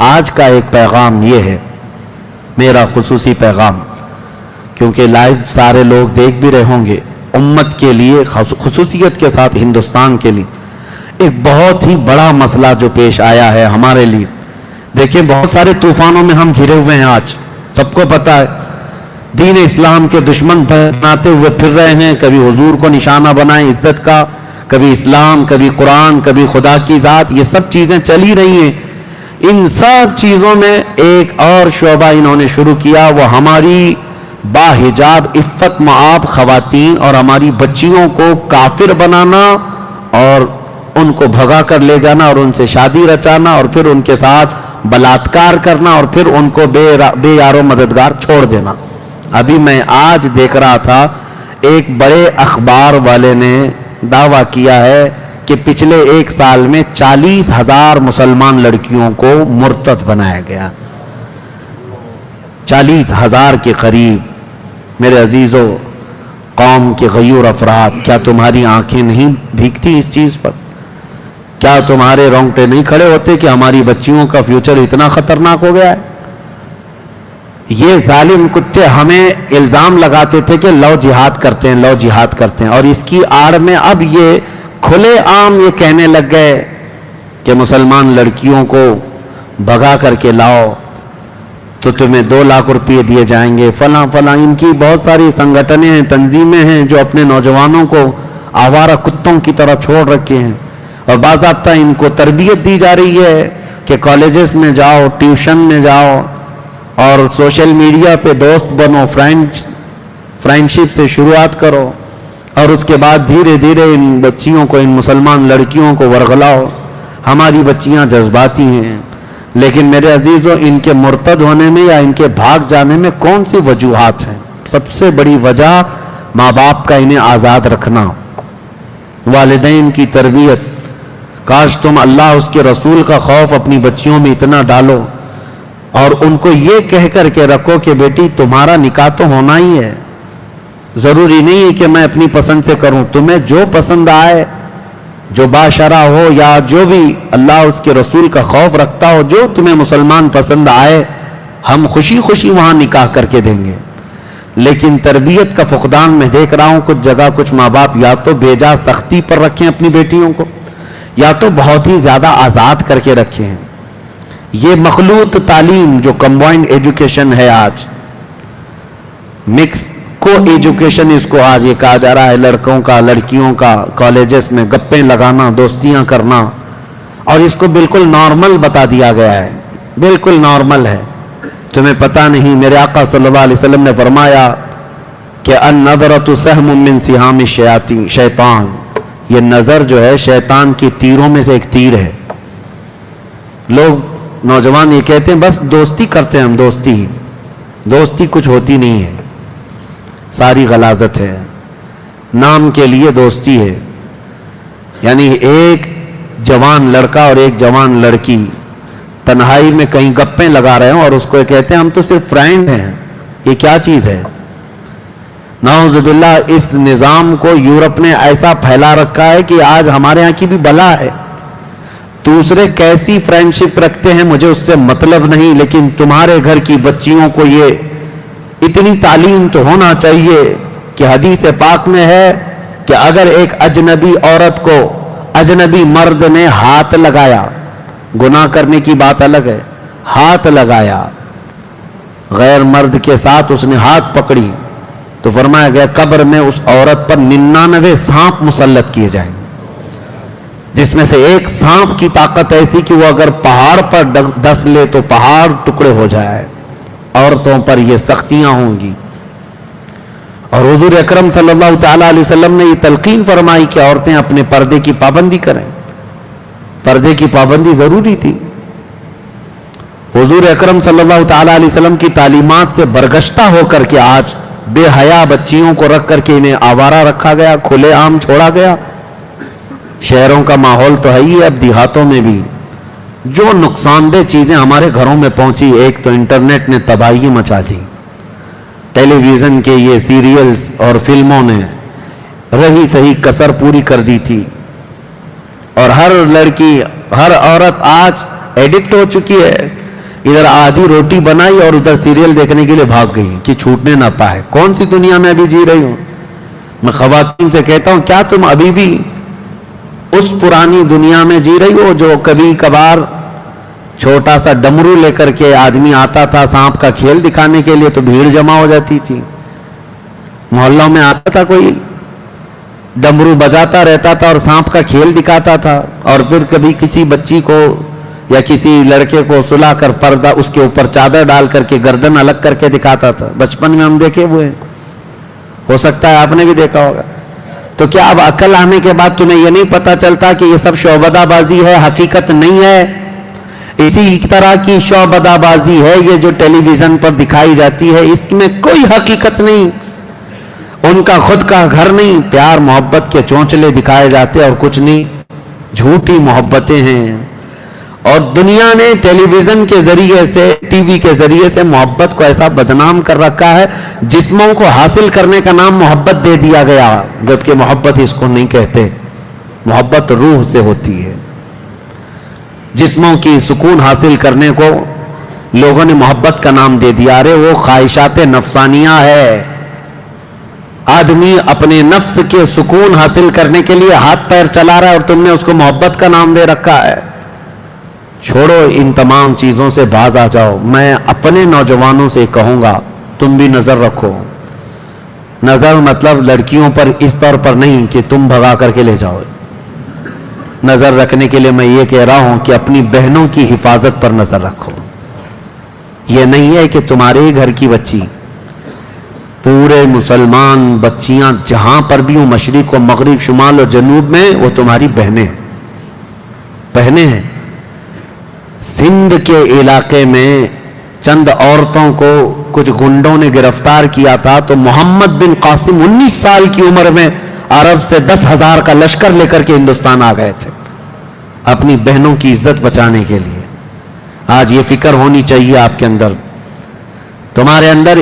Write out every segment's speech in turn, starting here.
آج کا ایک پیغام یہ ہے، میرا خصوصی پیغام، کیونکہ لائیو سارے لوگ دیکھ بھی رہے ہوں گے، امت کے لیے خصوصیت کے ساتھ ہندوستان کے لیے ایک بہت ہی بڑا مسئلہ جو پیش آیا ہے ہمارے لیے. دیکھیں بہت سارے طوفانوں میں ہم گھرے ہوئے ہیں. آج سب کو پتا ہے دین اسلام کے دشمن بناتے ہوئے پھر رہے ہیں. کبھی حضور کو نشانہ بنائیں عزت کا، کبھی اسلام، کبھی قرآن، کبھی خدا کی ذات. یہ سب چیزیں چلی رہی ہیں. ان سب چیزوں میں ایک اور شعبہ انہوں نے شروع کیا، وہ ہماری باحجاب عفت مآب خواتین اور ہماری بچیوں کو کافر بنانا اور ان کو بھگا کر لے جانا اور ان سے شادی رچانا اور پھر ان کے ساتھ بلاತ್ಕಾರ کرنا اور پھر ان کو بے یار و مددگار چھوڑ دینا. ابھی میں آج دیکھ رہا تھا ایک بڑے اخبار والے نے دعویٰ کیا ہے کہ پچھلے ایک سال میں 40,000 مسلمان لڑکیوں کو مرتد بنایا گیا. 40,000 کے قریب. میرے عزیزو، قوم کے غیور افراد، کیا تمہاری آنکھیں نہیں بھیگتی اس چیز پر؟ کیا تمہارے رونگٹے نہیں کھڑے ہوتے کہ ہماری بچیوں کا فیوچر اتنا خطرناک ہو گیا ہے؟ یہ ظالم کتے ہمیں الزام لگاتے تھے کہ لو جہاد کرتے ہیں، لو جہاد کرتے ہیں، اور اس کی آڑ میں اب یہ کھلے عام یہ کہنے لگ گئے کہ مسلمان لڑکیوں کو بھگا کر کے لاؤ تو تمہیں 2 لاکھ روپے دیے جائیں گے، فلاں فلاں. ان کی بہت ساری سنگٹنیں ہیں، تنظیمیں ہیں جو اپنے نوجوانوں کو آوارہ کتوں کی طرح چھوڑ رکھے ہیں، اور باضابطہ ان کو تربیت دی جا رہی ہے کہ کالجز میں جاؤ، ٹیوشن میں جاؤ اور سوشل میڈیا پہ دوست بنو، فرینڈشپ سے شروعات کرو، اور اس کے بعد دھیرے دھیرے ان بچیوں کو، ان مسلمان لڑکیوں کو ورغلاؤ. ہماری بچیاں جذباتی ہیں، لیکن میرے عزیزوں ان کے مرتد ہونے میں یا ان کے بھاگ جانے میں کون سی وجوہات ہیں؟ سب سے بڑی وجہ ماں باپ کا انہیں آزاد رکھنا، والدین کی تربیت. کاش تم اللہ اس کے رسول کا خوف اپنی بچیوں میں اتنا ڈالو اور ان کو یہ کہہ کر کے رکھو کہ بیٹی تمہارا نکاح تو ہونا ہی ہے، ضروری نہیں ہے کہ میں اپنی پسند سے کروں، تمہیں جو پسند آئے، جو باشرہ ہو یا جو بھی اللہ اس کے رسول کا خوف رکھتا ہو، جو تمہیں مسلمان پسند آئے، ہم خوشی خوشی وہاں نکاح کر کے دیں گے. لیکن تربیت کا فقدان میں دیکھ رہا ہوں کچھ جگہ کچھ ماں باپ یا تو بے جا سختی پر رکھیں اپنی بیٹیوں کو، یا تو بہت ہی زیادہ آزاد کر کے رکھے ہیں. یہ مخلوط تعلیم جو کمبائنڈ ایجوکیشن ہے، آج مکس کو ایجوکیشن اس کو آج یہ کہا جا رہا ہے، لڑکوں کا لڑکیوں کا کالجز میں گپیں لگانا، دوستیاں کرنا، اور اس کو بالکل نارمل بتا دیا گیا ہے، بالکل نارمل ہے. تمہیں پتہ نہیں میرے آقا صلی اللہ علیہ وسلم نے فرمایا کہ النظرۃ سہم من سہام الشیطان، یہ نظر جو ہے شیطان کی تیروں میں سے ایک تیر ہے. لوگ نوجوان یہ کہتے ہیں بس دوستی کرتے ہیں ہم، دوستی کچھ ہوتی نہیں ہے، ساری غلاظت ہے. نام کے لیے دوستی ہے، یعنی ایک جوان لڑکا اور ایک جوان لڑکی تنہائی میں کہیں گپیں لگا رہے ہیں اور اس کو کہتے ہیں ہم تو صرف فرینڈ ہیں. یہ کیا چیز ہے؟ نعوذ باللہ. اس نظام کو یورپ نے ایسا پھیلا رکھا ہے کہ آج ہمارے ہاں کی بھی بلا ہے. دوسرے کیسی فرینڈشپ رکھتے ہیں مجھے اس سے مطلب نہیں، لیکن تمہارے گھر کی بچیوں کو یہ اتنی تعلیم تو ہونا چاہیے کہ حدیث پاک میں ہے کہ اگر ایک اجنبی عورت کو اجنبی مرد نے ہاتھ لگایا، گناہ کرنے کی بات الگ ہے، ہاتھ لگایا غیر مرد کے ساتھ، اس نے ہاتھ پکڑی، تو فرمایا گیا قبر میں اس عورت پر 99 سانپ مسلط کیے جائیں گے، جس میں سے ایک سانپ کی طاقت ایسی کہ وہ اگر پہاڑ پر ڈس لے تو پہاڑ ٹکڑے ہو جائے. عورتوں پر یہ سختیاں ہوں گی. اور حضور اکرم صلی اللہ تعالیٰ علیہ وسلم نے یہ تلقین فرمائی کہ عورتیں اپنے پردے کی پابندی کریں. پردے کی پابندی ضروری تھی. حضور اکرم صلی اللہ تعالیٰ علیہ وسلم کی تعلیمات سے برگشتہ ہو کر کے آج بے حیا بچیوں کو رکھ کر کے انہیں آوارہ رکھا گیا، کھلے عام چھوڑا گیا. شہروں کا ماحول تو ہے ہی، اب دیہاتوں میں بھی جو نقصان دہ چیزیں ہمارے گھروں میں پہنچی. ایک تو انٹرنیٹ نے تباہی مچا دی، ٹیلی ویژن کے یہ سیریلز اور فلموں نے رہی صحیح کسر پوری کر دی تھی، اور ہر لڑکی ہر عورت آج ایڈکٹ ہو چکی ہے. ادھر آدھی روٹی بنائی اور ادھر سیریل دیکھنے کے لیے بھاگ گئی کہ چھوٹنے نہ پائے. کون سی دنیا میں ابھی جی رہی ہوں؟ میں خواتین سے کہتا ہوں کیا تم ابھی بھی اس پرانی دنیا میں جی رہی ہو جو کبھی کبھار چھوٹا سا ڈمرو لے کر کے آدمی آتا تھا سانپ کا کھیل دکھانے کے لیے تو بھیڑ جمع ہو جاتی تھی, محلوں میں آتا تھا کوئی ڈمرو بجاتا رہتا تھا اور سانپ کا کھیل دکھاتا تھا, اور پھر کبھی کسی بچی کو یا کسی لڑکے کو سلا کر پردہ اس کے اوپر چادر ڈال کر کے گردن الگ کر کے دکھاتا تھا. بچپن میں ہم دیکھے ہوئے ہیں, ہو سکتا ہے آپ نے بھی دیکھا ہوگا. تو کیا اب عقل آنے کے بعد تمہیں یہ نہیں پتا چلتا کہ یہ سب شعبدہ بازی ہے, حقیقت نہیں ہے؟ اسی طرح کی شعبدہ بازی ہے یہ جو ٹیلی ویژن پر دکھائی جاتی ہے, اس میں کوئی حقیقت نہیں, ان کا خود کا گھر نہیں, پیار محبت کے چونچلے دکھائے جاتے اور کچھ نہیں, جھوٹی محبتیں ہیں. اور دنیا نے ٹیلی ویژن کے ذریعے سے, ٹی وی کے ذریعے سے محبت کو ایسا بدنام کر رکھا ہے, جسموں کو حاصل کرنے کا نام محبت دے دیا گیا, جبکہ محبت اس کو نہیں کہتے. محبت روح سے ہوتی ہے. جسموں کی سکون حاصل کرنے کو لوگوں نے محبت کا نام دے دیا. ارے وہ خواہشات نفسانیہ ہے. آدمی اپنے نفس کے سکون حاصل کرنے کے لیے ہاتھ پیر چلا رہا ہے اور تم نے اس کو محبت کا نام دے رکھا ہے. چھوڑو ان تمام چیزوں سے باز آ جاؤ. میں اپنے نوجوانوں سے کہوں گا تم بھی نظر رکھو. نظر مطلب لڑکیوں پر اس طور پر نہیں کہ تم بھگا کر کے لے جاؤ. نظر رکھنے کے لیے میں یہ کہہ رہا ہوں کہ اپنی بہنوں کی حفاظت پر نظر رکھو. یہ نہیں ہے کہ تمہارے ہی گھر کی بچی, پورے مسلمان بچیاں جہاں پر بھی ہوں, مشرق و مغرب, شمال و جنوب میں, وہ تمہاری بہنیں ہیں. بہنیں ہیں. سندھ کے علاقے میں چند عورتوں کو کچھ گنڈوں نے گرفتار کیا تھا تو محمد بن قاسم 19 سال کی عمر میں عرب سے 10,000 کا لشکر لے کر کے ہندوستان آ گئے تھے اپنی بہنوں کی عزت بچانے کے لیے. آج یہ فکر ہونی چاہیے آپ کے اندر. تمہارے اندر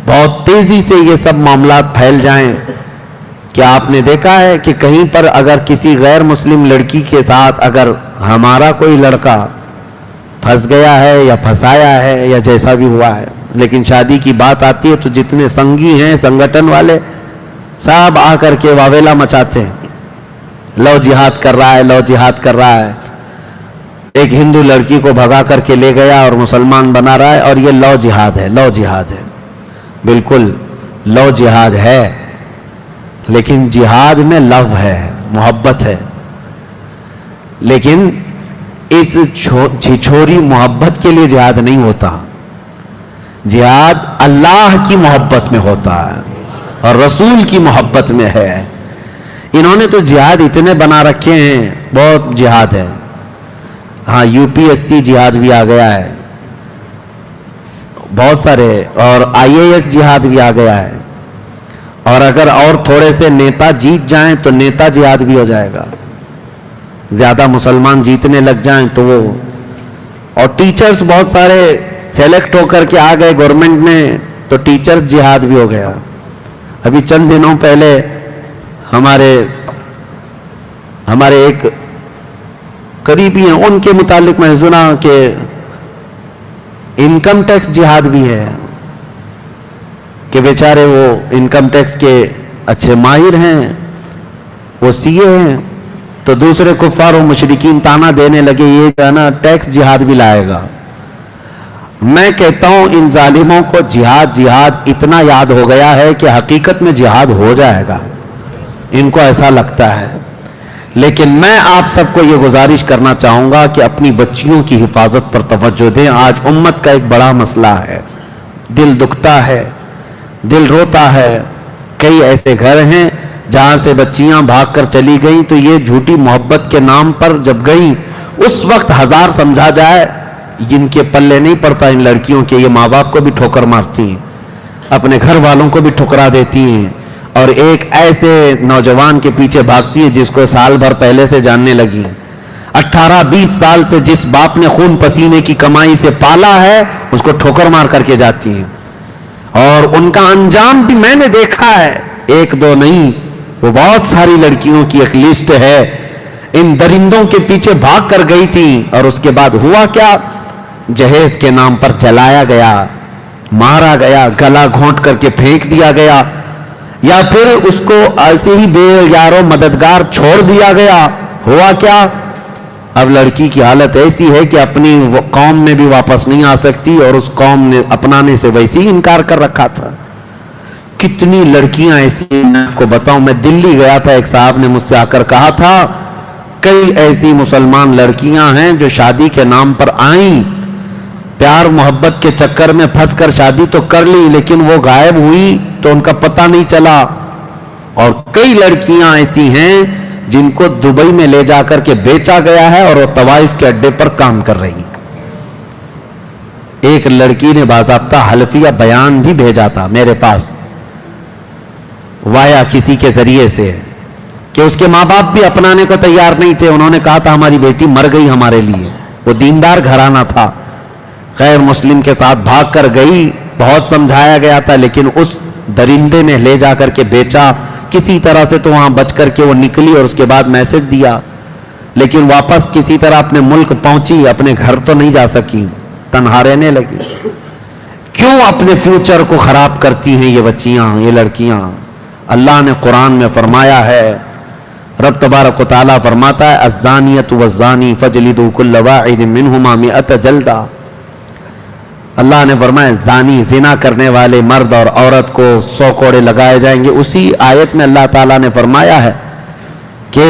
بہت تیزی سے یہ سب معاملات پھیل جائیں. کیا آپ نے دیکھا ہے کہ کہیں پر اگر کسی غیر مسلم لڑکی کے ساتھ اگر ہمارا کوئی لڑکا پھنس گیا ہے یا پھنسایا ہے یا جیسا بھی ہوا ہے, لیکن شادی کی بات آتی ہے تو جتنے سنگی ہیں سنگٹن والے سب آ کر کے واویلا مچاتے ہیں, لو جہاد کر رہا ہے, لو جہاد کر رہا ہے. ایک ہندو لڑکی کو بھگا کر کے لے گیا اور مسلمان بنا رہا ہے, اور یہ لو جہاد ہے, لو جہاد ہے. بالکل لو جہاد ہے, لیکن جہاد میں لو ہے, محبت ہے. لیکن اس چھوری محبت کے لیے جہاد نہیں ہوتا. جہاد اللہ کی محبت میں ہوتا ہے اور رسول کی محبت میں ہے. انہوں نے تو جہاد اتنے بنا رکھے ہیں, بہت جہاد ہے. ہاں UPSC جہاد بھی آ گیا ہے بہت سارے, اور IAS جہاد بھی آ گیا ہے. اور اگر اور تھوڑے سے نیتا جیت جائیں تو نیتا جہاد بھی ہو جائے گا. زیادہ مسلمان جیتنے لگ جائیں تو وہ, اور ٹیچرز بہت سارے سیلیکٹ ہو کر کے آ گئے گورنمنٹ میں تو ٹیچرز جہاد بھی ہو گیا. ابھی چند دنوں پہلے ہمارے ایک قریبی ہیں, ان کے متعلق میں سنا کہ انکم ٹیکس جہاد بھی ہے, کہ بیچارے وہ انکم ٹیکس کے اچھے ماہر ہیں, وہ CA ہیں, تو دوسرے کفار و مشرکین تانا دینے لگے یہ جو ہے نا ٹیکس جہاد بھی لائے گا. میں کہتا ہوں ان ظالموں کو جہاد اتنا یاد ہو گیا ہے کہ حقیقت میں جہاد ہو جائے گا, ان کو ایسا لگتا ہے. لیکن میں آپ سب کو یہ گزارش کرنا چاہوں گا کہ اپنی بچیوں کی حفاظت پر توجہ دیں. آج امت کا ایک بڑا مسئلہ ہے, دل دکھتا ہے, دل روتا ہے. کئی ایسے گھر ہیں جہاں سے بچیاں بھاگ کر چلی گئیں تو یہ جھوٹی محبت کے نام پر جب گئیں اس وقت 1000 سمجھا جائے, جن کے پلے نہیں پڑتا ان لڑکیوں کے, یہ ماں باپ کو بھی ٹھوکر مارتی ہیں, اپنے گھر والوں کو بھی ٹھکرا دیتی ہیں, اور ایک ایسے نوجوان کے پیچھے بھاگتی ہیں جس کو سال بھر پہلے سے جاننے لگی. 18-20 سال سے جس باپ نے خون پسینے کی کمائی سے پالا ہے اس کو ٹھوکر مار کر کے جاتی ہیں. اور ان کا انجام بھی میں نے دیکھا ہے, ایک دو نہیں, وہ بہت ساری لڑکیوں کی ایک لسٹ ہے. ان درندوں کے پیچھے بھاگ کر گئی تھی اور اس کے بعد ہوا کیا, جہیز کے نام پر جلایا گیا، مارا گیا، گلا گھونٹ کر کے پھینک دیا گیا، یا پھر اس کو ایسے ہی بے یار و مددگار چھوڑ دیا گیا. ہوا کیا؟ اب لڑکی کی حالت ایسی ہے کہ اپنی قوم میں بھی واپس نہیں آ سکتی، اور اس قوم نے اپنانے سے ویسے ہی انکار کر رکھا تھا. کتنی لڑکیاں ایسی ہیں میں آپ کو بتاؤں. میں دلی گیا تھا، ایک صاحب نے مجھ سے آ کر کہا تھا کئی ایسی مسلمان لڑکیاں ہیں جو شادی کے نام پر آئیں، پیار محبت کے چکر میں پھنس کر شادی تو کر لی، لیکن وہ غائب ہوئی تو ان کا پتہ نہیں چلا. اور کئی لڑکیاں ایسی ہیں جن کو دبئی میں لے جا کر کے بیچا گیا ہے اور وہ طوائف کے اڈے پر کام کر رہی ہیں. ایک لڑکی نے باضابطہ حلفیہ بیان بھی بھیجا تھا میرے پاس وایا کسی کے ذریعے سے کہ اس کے ماں باپ بھی اپنانے کو تیار نہیں تھے. انہوں نے کہا تھا ہماری بیٹی مر گئی ہمارے لیے. وہ دیندار گھرانہ تھا، غیر مسلم کے ساتھ بھاگ کر گئی، بہت سمجھایا گیا تھا، لیکن اس درندے نے لے جا کر کے بیچا. کسی طرح سے تو وہاں بچ کر کے وہ نکلی اور اس کے بعد میسج دیا، لیکن واپس کسی طرح اپنے ملک پہنچی، اپنے گھر تو نہیں جا سکی، تنہا رہنے لگی. کیوں اپنے فیوچر کو خراب کرتی ہیں یہ بچیاں، یہ لڑکیاں؟ اللہ نے قرآن میں فرمایا ہے، رب تبارک و تعالیٰ فرماتا ہے الزانیۃ والزانی فجلدوا کل واحد منہما 100 جلدہ. اللہ نے فرمایا زانی، زنا کرنے والے مرد اور عورت کو 100 کوڑے لگائے جائیں گے. اسی آیت میں اللہ تعالیٰ نے فرمایا ہے کہ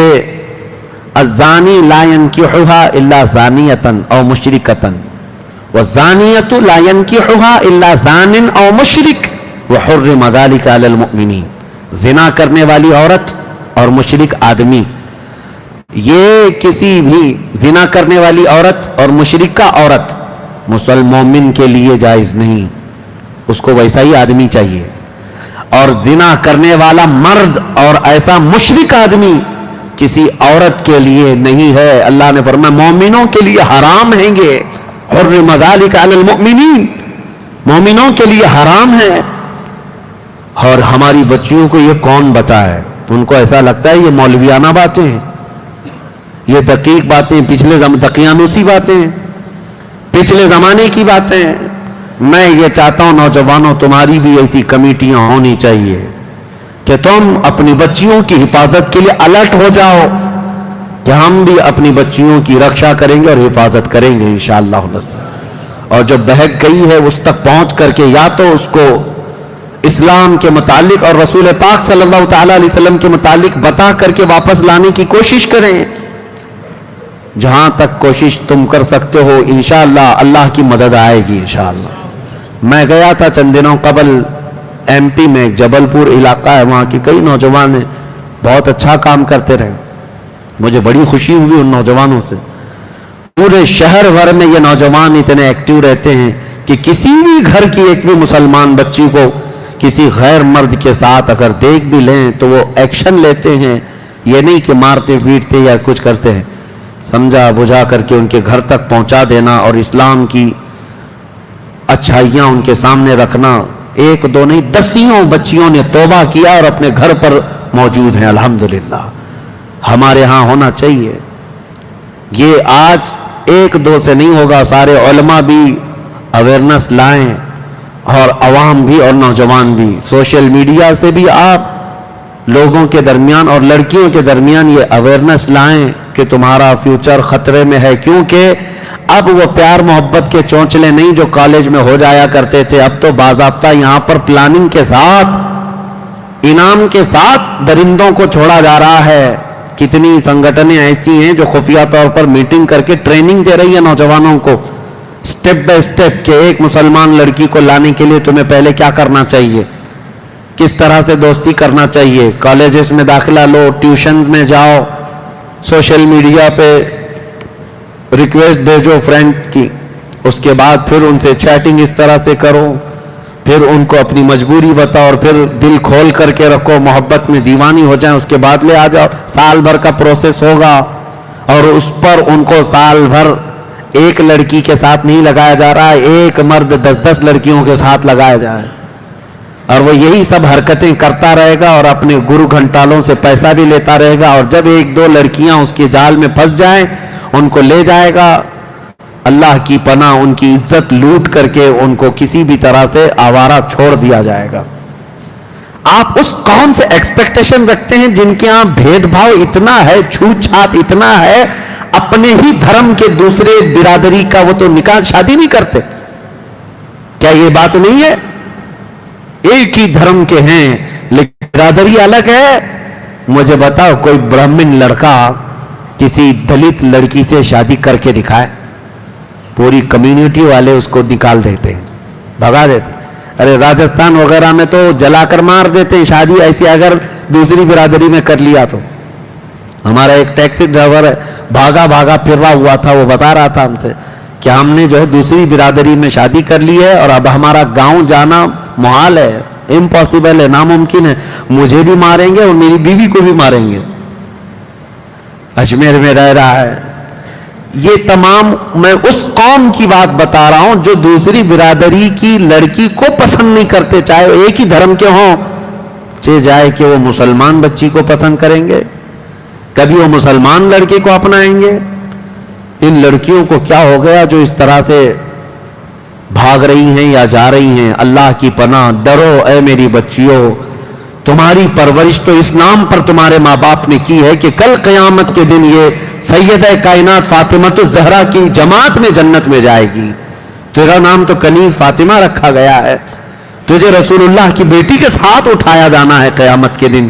الزانی لا ينکحها الا زانیۃ او مشرکۃ والزانیۃ لا ينکحها الا زان او مشرک وحرم ذلک علی المؤمنین. زنا کرنے والی عورت اور مشرک آدمی، یہ کسی بھی زنا کرنے والی عورت اور مشرکہ عورت مومن کے لیے جائز نہیں، اس کو ویسا ہی آدمی چاہیے. اور زنا کرنے والا مرد اور ایسا مشرک آدمی کسی عورت کے لیے نہیں ہے. اللہ نے فرمایا مومنوں کے لیے حرام ہیں گے، حرم ذلک علی المؤمنین، مومنوں کے لیے حرام ہے. اور ہماری بچیوں کو یہ کون بتائے؟ ان کو ایسا لگتا ہے یہ مولویانہ باتیں ہیں، یہ دقیق باتیں، دقیانوسی باتیں ہیں، پچھلے زمانے کی باتیں ہیں. میں یہ چاہتا ہوں نوجوانوں تمہاری بھی ایسی کمیٹیاں ہونی چاہیے کہ تم اپنی بچیوں کی حفاظت کے لیے الرٹ ہو جاؤ کہ ہم بھی اپنی بچیوں کی رکشا کریں گے اور حفاظت کریں گے انشاءاللہ. اور جو بہک گئی ہے اس تک پہنچ کر کے یا تو اس کو اسلام کے متعلق اور رسول پاک صلی اللہ تعالی علیہ وسلم کے متعلق بتا کر کے واپس لانے کی کوشش کریں. جہاں تک کوشش تم کر سکتے ہو انشاءاللہ اللہ کی مدد آئے گی انشاءاللہ. میں گیا تھا چند دنوں قبل ایم پی میں، جبل پور علاقہ ہے، وہاں کی کئی نوجوان ہیں، بہت اچھا کام کرتے رہے. مجھے بڑی خوشی ہوئی ان نوجوانوں سے. پورے شہر بھر میں یہ نوجوان اتنے ایکٹیو رہتے ہیں کہ کسی بھی گھر کی ایک بھی مسلمان بچی کو کسی غیر مرد کے ساتھ اگر دیکھ بھی لیں تو وہ ایکشن لیتے ہیں. یہ نہیں کہ مارتے پیٹتے یا کچھ کرتے ہیں، سمجھا بجھا کر کے ان کے گھر تک پہنچا دینا اور اسلام کی اچھائیاں ان کے سامنے رکھنا. ایک دو نہیں، دسیوں بچیوں نے توبہ کیا اور اپنے گھر پر موجود ہیں الحمدللہ. ہمارے ہاں ہونا چاہیے. یہ آج ایک دو سے نہیں ہوگا، سارے علماء بھی اویئرنس لائیں اور عوام بھی اور نوجوان بھی. سوشل میڈیا سے بھی آپ لوگوں کے درمیان اور لڑکیوں کے درمیان یہ اویئرنس لائیں کہ تمہارا فیوچر خطرے میں ہے. کیونکہ اب وہ پیار محبت کے چونچلے نہیں جو کالج میں ہو جایا کرتے تھے، اب تو باضابطہ یہاں پر پلاننگ کے ساتھ، انعام کے ساتھ درندوں کو چھوڑا جا رہا ہے. کتنی سنگٹنیں ایسی ہیں جو خفیہ طور پر میٹنگ کر کے ٹریننگ دے رہی ہیں نوجوانوں کو سٹیپ بائی سٹیپ کہ ایک مسلمان لڑکی کو لانے کے لیے تمہیں پہلے کیا کرنا چاہیے، کس طرح سے دوستی کرنا چاہیے، کالجز میں داخلہ لو، ٹیوشن میں جاؤ، سوشل میڈیا پہ ریکویسٹ بھیجو فرینڈ کی، اس کے بعد پھر ان سے چیٹنگ اس طرح سے کرو، پھر ان کو اپنی مجبوری بتاؤ اور پھر دل کھول کر کے رکھو، محبت میں دیوانی ہو جائیں، اس کے بعد لے آ جاؤ. سال بھر کا پروسیس ہوگا اور اس پر ان کو سال بھر ایک لڑکی کے ساتھ نہیں لگایا جا رہا ہے، ایک مرد 10 لڑکیوں کے ساتھ لگایا جائے اور وہ یہی سب حرکتیں کرتا رہے گا اور اپنے گرو گھنٹالوں سے پیسہ بھی لیتا رہے گا. اور جب ایک دو لڑکیاں اس کے جال میں پھنس جائیں ان کو لے جائے گا. اللہ کی پناہ ان کی عزت لوٹ کر کے ان کو کسی بھی طرح سے آوارہ چھوڑ دیا جائے گا۔ آپ اس قوم سے ایکسپیکٹیشن رکھتے ہیں جن کے ہاں بھید بھاؤ اتنا ہے، چھوت چھات اتنا ہے، اپنے ہی دھرم کے دوسرے برادری کا وہ تو نکاح شادی نہیں کرتے؟ کیا یہ بات نہیں ہے؟ ایک ہی دھرم کے ہیں لیکن برادری الگ ہے۔ مجھے بتاؤ کوئی برہمن لڑکا کسی دلت لڑکی سے شادی کر کے دکھائے، پوری کمیونٹی والے اس کو نکال دیتے ہیں، بھگا دیتے۔ ارے راجستھان وغیرہ میں تو جلا کر مار دیتے شادی ایسی اگر دوسری برادری میں کر لیا تو۔ ہمارا ایک ٹیکسی ڈرائیور بھاگا بھاگا پھر رہا ہوا تھا، وہ بتا رہا تھا ہم سے کہ ہم نے جو ہے دوسری برادری میں شادی کر لی ہے اور اب ہمارا گاؤں جانا محال ہے، امپاسبل ہے، ناممکن ہے، مجھے بھی ماریں گے اور میری بیوی کو بھی ماریں گے۔ اجمیر میں رہ رہا ہے۔ یہ تمام میں اس قوم کی بات بتا رہا ہوں جو دوسری برادری کی لڑکی کو پسند نہیں کرتے، چاہے وہ ایک ہی دھرم کے ہوں، چاہے جائے کہ وہ مسلمان بچی کو پسند کریں گے، کبھی وہ مسلمان لڑکی کو اپنائیں گے۔ ان لڑکیوں کو کیا ہو گیا جو اس طرح سے بھاگ رہی ہیں یا جا رہی ہیں؟ اللہ کی پناہ، ڈرو اے میری بچیوں، تمہاری پرورش تو اسلام پر تمہارے ماں باپ نے کی ہے کہ کل قیامت کے دن یہ سیدہ کائنات فاطمہ الزہرا کی جماعت میں جنت میں جائے گی۔ تیرا نام تو کنیز فاطمہ رکھا گیا ہے، تجھے رسول اللہ کی بیٹی کے ساتھ اٹھایا جانا ہے قیامت کے دن۔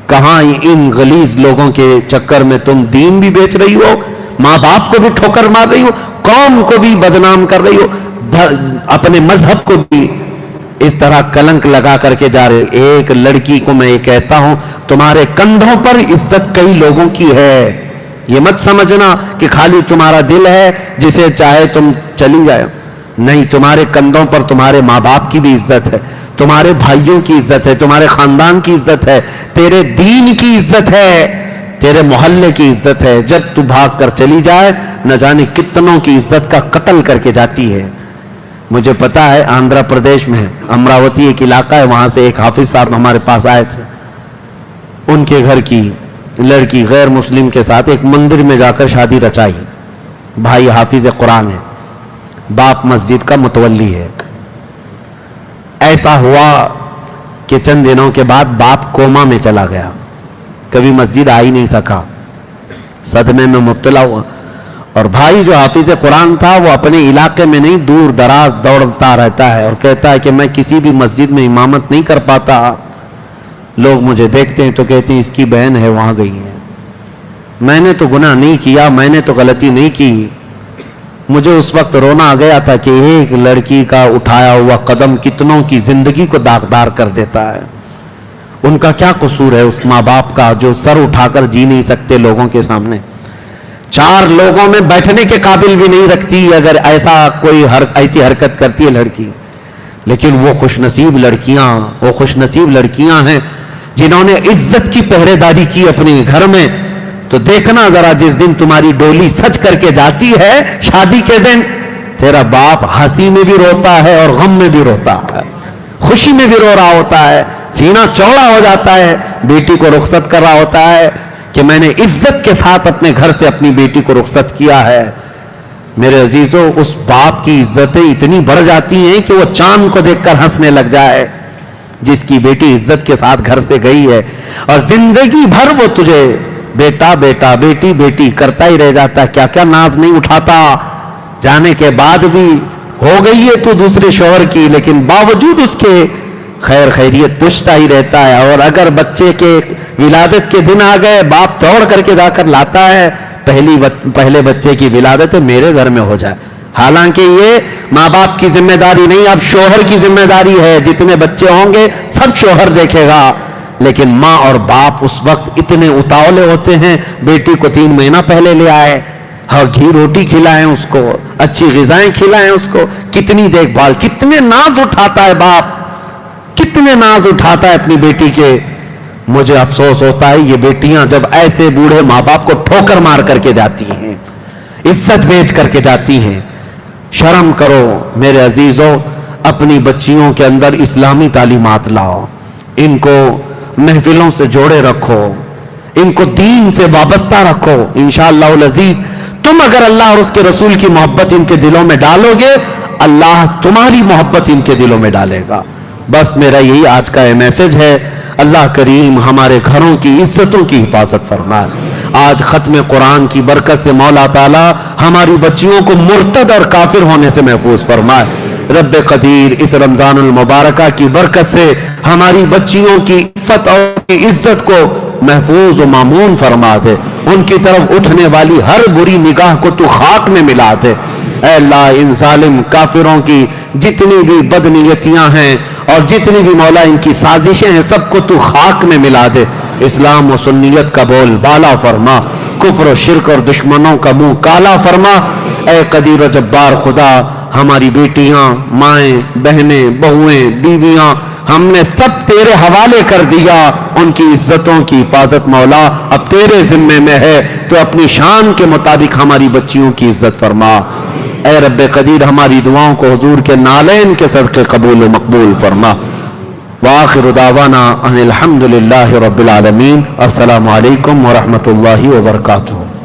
کہاں ان غلیظ لوگوں کے چکر میں تم دین بھی بیچ رہی ہو، ماں باپ کو بھی ٹھوکر مار رہی ہو، قوم کو بھی بدنام کر رہی ہو، اپنے مذہب کو بھی اس طرح کلنک لگا کر کے جا رہے۔ ایک لڑکی کو میں یہ کہتا ہوں تمہارے کندھوں پر عزت کئی لوگوں کی ہے، یہ مت سمجھنا کہ خالی تمہارا دل ہے جسے چاہے تم چلی جائے، نہیں، تمہارے کندھوں پر تمہارے ماں باپ کی بھی عزت ہے، تمہارے بھائیوں کی عزت ہے، تمہارے خاندان کی عزت ہے، تیرے دین کی عزت ہے، تیرے محلے کی عزت ہے۔ جب تو بھاگ کر چلی جائے نہ جانے کتنوں کی عزت کا قتل کر کے جاتی ہے۔ مجھے پتا ہے آندھرا پردیش میں امراوتی ایک علاقہ ہے، وہاں سے ایک حافظ صاحب ہمارے پاس آئے تھے، ان کے گھر کی لڑکی غیر مسلم کے ساتھ ایک مندر میں جا کر شادی رچائی۔ بھائی حافظ قرآن ہے، باپ مسجد کا متولی ہے۔ ایسا ہوا کہ چند دنوں کے بعد باپ کوما میں چلا گیا، کبھی مسجد آ ہی نہیں سکا، صدمے میں مبتلا ہوا۔ اور بھائی جو حافظ قرآن تھا وہ اپنے علاقے میں نہیں دور دراز دوڑتا رہتا ہے اور کہتا ہے کہ میں کسی بھی مسجد میں امامت نہیں کر پاتا، لوگ مجھے دیکھتے ہیں تو کہتے ہیں اس کی بہن ہے وہاں گئی ہے۔ میں نے تو گناہ نہیں کیا، میں نے تو غلطی نہیں کی۔ مجھے اس وقت رونا آ گیا تھا کہ ایک لڑکی کا اٹھایا ہوا قدم کتنوں کی زندگی کو داغدار کر دیتا ہے۔ ان کا کیا قصور ہے اس ماں باپ کا جو سر اٹھا کر جی نہیں سکتے لوگوں کے سامنے، چار لوگوں میں بیٹھنے کے قابل بھی نہیں رکھتی اگر ایسا کوئی ایسی حرکت کرتی ہے لڑکی۔ لیکن وہ خوش نصیب لڑکیاں ہیں جنہوں نے عزت کی پہرے داری کی اپنے گھر میں۔ تو دیکھنا ذرا جس دن تمہاری ڈولی سج کر کے جاتی ہے شادی کے دن، تیرا باپ ہنسی میں بھی روتا ہے اور غم میں بھی روتا ہے، خوشی میں بھی رو رہا ہوتا ہے، سینہ چوڑا ہو جاتا ہے، بیٹی کو رخصت کر رہا ہوتا ہے کہ میں نے عزت کے ساتھ اپنے گھر سے اپنی بیٹی کو رخصت کیا ہے۔ میرے عزیزوں، اس باپ کی عزتیں اتنی بڑھ جاتی ہیں کہ وہ چاند کو دیکھ کر ہنسنے لگ جائے جس کی بیٹی عزت کے ساتھ گھر سے گئی ہے، اور زندگی بھر وہ تجھے بیٹا بیٹا بیٹی بیٹی کرتا ہی رہ جاتا ہے، کیا کیا ناز نہیں اٹھاتا۔ جانے کے بعد بھی ہو گئی ہے تو دوسرے شوہر کی، لیکن باوجود اس کے خیر خیریت پوچھتا ہی رہتا ہے، اور اگر بچے کے ولادت کے دن آ گئے باپ دوڑ کر کے جا کر لاتا ہے، پہلے بچے کی ولادت میرے گھر میں ہو جائے۔ حالانکہ یہ ماں باپ کی ذمہ داری نہیں، اب شوہر کی ذمہ داری ہے، جتنے بچے ہوں گے سب شوہر دیکھے گا۔ لیکن ماں اور باپ اس وقت اتنے اتاولے ہوتے ہیں، بیٹی کو 3 مہینہ پہلے لے آئے اور گھی روٹی کھلائیں اس کو، اچھی غذائیں کھلائیں اس کو، کتنی دیکھ بھال، کتنے ناز اٹھاتا ہے باپ، کتنے ناز اٹھاتا ہے اپنی بیٹی کے۔ مجھے افسوس ہوتا ہے یہ بیٹیاں جب ایسے بوڑھے ماں باپ کو ٹھوکر مار کر کے جاتی ہیں، عزت بیچ کر کے جاتی ہیں۔ شرم کرو میرے عزیزوں، اپنی بچیوں کے اندر اسلامی تعلیمات لاؤ، ان کو محفلوں سے جوڑے رکھو، ان کو دین سے وابستہ رکھو، انشاءاللہ العزیز تم اگر اللہ اور اس کے رسول کی محبت ان کے دلوں میں ڈالو گے، اللہ تمہاری محبت ان کے دلوں میں ڈالے گا۔ بس میرا یہی آج کا یہ میسج ہے۔ اللہ کریم ہمارے گھروں کی عزتوں کی حفاظت فرمائے۔ آج ختم قرآن کی برکت سے مولا تعالی ہماری بچیوں کو مرتد اور کافر ہونے سے محفوظ فرمائے۔ رب قدیر اس رمضان المبارکہ کی برکت سے ہماری بچیوں کی عفت اور عزت کو محفوظ و مامون فرما دے۔ ان کی طرف اٹھنے والی ہر بری نگاہ کو تو خاک میں ملا دے۔ اے اللہ ان ظالم کافروں کی جتنی بھی بدنیتیاں ہیں اور جتنی بھی مولا ان کی سازشیں ہیں، سب کو تو خاک میں ملا دے۔ اسلام و سنیت کا بول بالا فرما، کفر و شرک اور دشمنوں کا منہ کالا فرما۔ اے قدیر و جبار خدا، ہماری بیٹیاں، مائیں، بہنیں، بہویں، بیویاں ہم نے سب تیرے حوالے کر دیا۔ ان کی عزتوں کی حفاظت مولا اب تیرے ذمے میں ہے، تو اپنی شان کے مطابق ہماری بچیوں کی عزت فرما۔ اے رب قدیر ہماری دعاؤں کو حضور کے نالین کے صدقے قبول و مقبول فرما۔ وآخر دعوانا ان الحمدللہ رب العالمین۔ السلام علیکم ورحمۃ اللہ وبرکاتہ۔